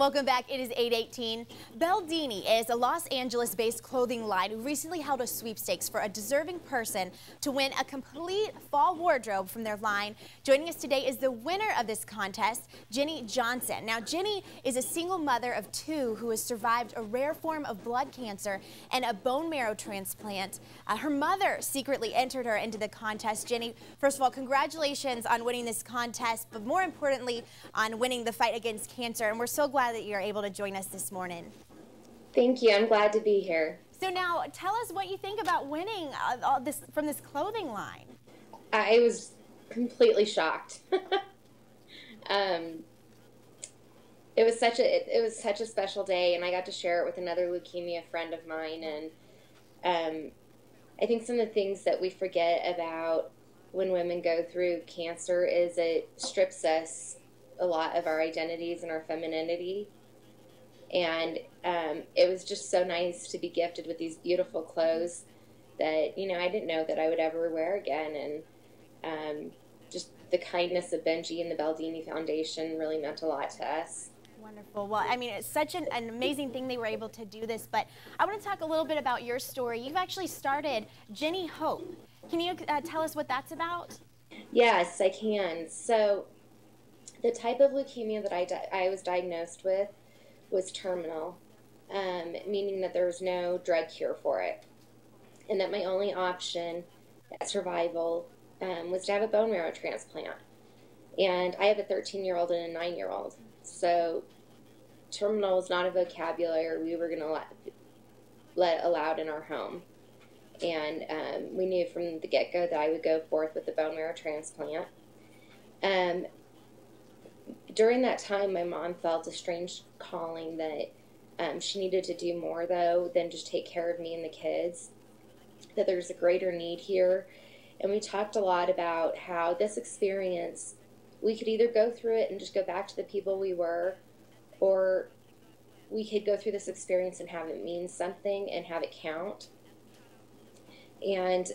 Welcome back. It is 8:18. Beldini is a Los Angeles-based clothing line who recently held a sweepstakes for a deserving person to win a complete fall wardrobe from their line. Joining us today is the winner of this contest, Jenny Johnson. Now, Jenny is a single mother of two who has survived a rare form of blood cancer and a bone marrow transplant. Her mother secretly entered her into the contest. Jenny, first of all, congratulations on winning this contest, but more importantly, on winning the fight against cancer. And we're so glad that you're able to join us this morning. Thank you. I'm glad to be here. So now tell us what you think about winning all this from this clothing line. I was completely shocked. It was such a special day, and I got to share it with another leukemia friend of mine. And I think some of the things that we forget about when women go through cancer is it strips us a lot of our identities and our femininity. And it was just so nice to be gifted with these beautiful clothes that, you know, I didn't know that I would ever wear again. And just the kindness of Benji and the Beldini Foundation really meant a lot to us. Wonderful. Well, I mean, it's such an amazing thing they were able to do this, but I want to talk a little bit about your story. You've actually started Jenny Hope. Can you tell us what that's about? Yes, I can. So the type of leukemia that I was diagnosed with was terminal, meaning that there was no drug cure for it, and that my only option at survival was to have a bone marrow transplant. And I have a 13-year-old and a 9-year-old, so terminal was not a vocabulary we were going to let allowed in our home. And we knew from the get-go that I would go forth with the bone marrow transplant. During that time, my mom felt a strange calling that she needed to do more, though, than just take care of me and the kids, that there's a greater need here. And we talked a lot about how this experience, we could either go through it and just go back to the people we were, or we could go through this experience and have it mean something and have it count. And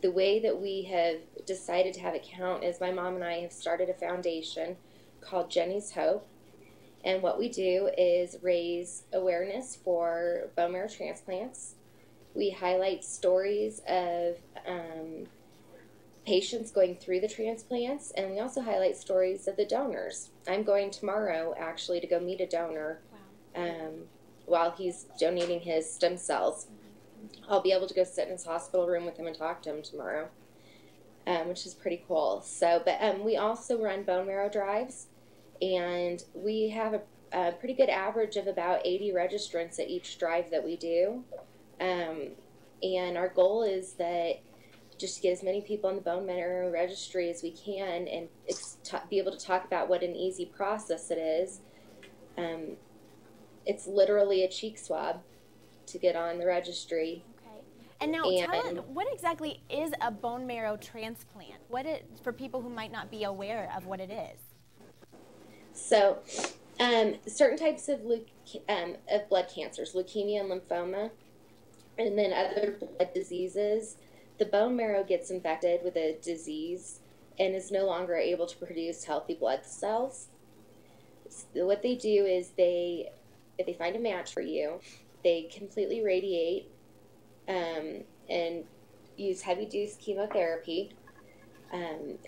the way that we have decided to have it count is my mom and I have started a foundation called Jenny's Hope. And what we do is raise awareness for bone marrow transplants. We highlight stories of patients going through the transplants, and we also highlight stories of the donors. I'm going tomorrow, actually, to go meet a donor. Wow. While he's donating his stem cells. I'll be able to go sit in his hospital room with him and talk to him tomorrow, which is pretty cool. So, but we also run bone marrow drives, and we have a pretty good average of about 80 registrants at each drive that we do. And our goal is that just to get as many people on the bone marrow registry as we can, and be able to talk about what an easy process it is. It's literally a cheek swab to get on the registry. Okay. And now tell us, what exactly is a bone marrow transplant? For people who might not be aware of what it is? So, certain types of blood cancers, leukemia and lymphoma, and then other blood diseases, the bone marrow gets infected with a disease and is no longer able to produce healthy blood cells. So what they do is if they find a match for you, they completely radiate and use heavy-dose chemotherapy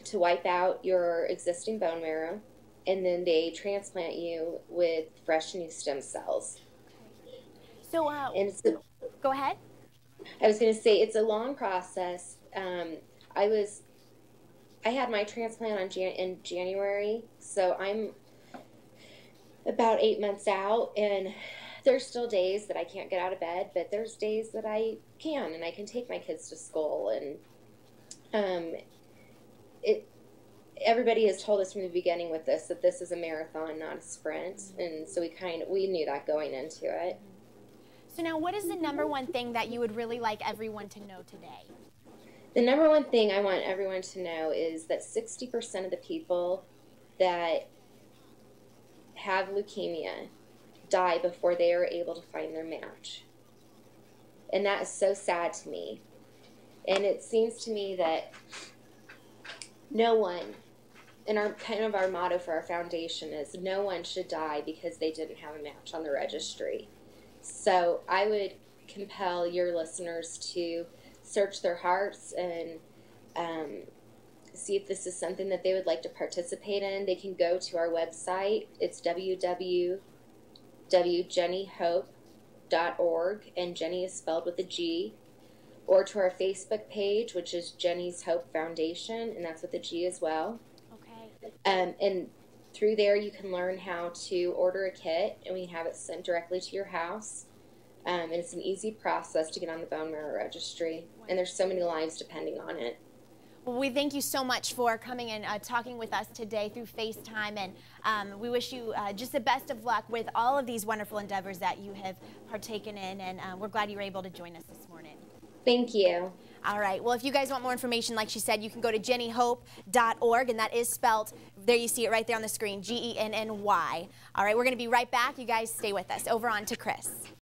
to wipe out your existing bone marrow, and then they transplant you with fresh new stem cells. So, go ahead. I was going to say it's a long process. I had my transplant in January, so I'm about 8 months out, and there's still days that I can't get out of bed, but there's days that I can, and I can take my kids to school. And everybody has told us from the beginning with this that this is a marathon, not a sprint, and so we knew that going into it. So now, what is the number one thing that you would really like everyone to know today? The number one thing I want everyone to know is that 60% of the people that have leukemia die before they are able to find their match. And that is so sad to me. And it seems to me that no one and our kind of our motto for our foundation is no one should die because they didn't have a match on the registry. So I would compel your listeners to search their hearts and see if this is something that they would like to participate in. They can go to our website. It's www.jennyhope.org, and Jenny is spelled with a G, or to our Facebook page, which is Jenny's Hope Foundation, and that's with a G as well. Okay. And through there, you can learn how to order a kit, and we have it sent directly to your house. And it's an easy process to get on the bone marrow registry, and there's so many lives depending on it. Well, we thank you so much for coming and talking with us today through FaceTime, and we wish you just the best of luck with all of these wonderful endeavors that you have partaken in, and we're glad you were able to join us this morning. Thank you. All right. Well, if you guys want more information, like she said, you can go to jennyhope.org, and that is spelled, there you see it right there on the screen, Genny. All right, we're going to be right back. You guys stay with us. Over on to Chris.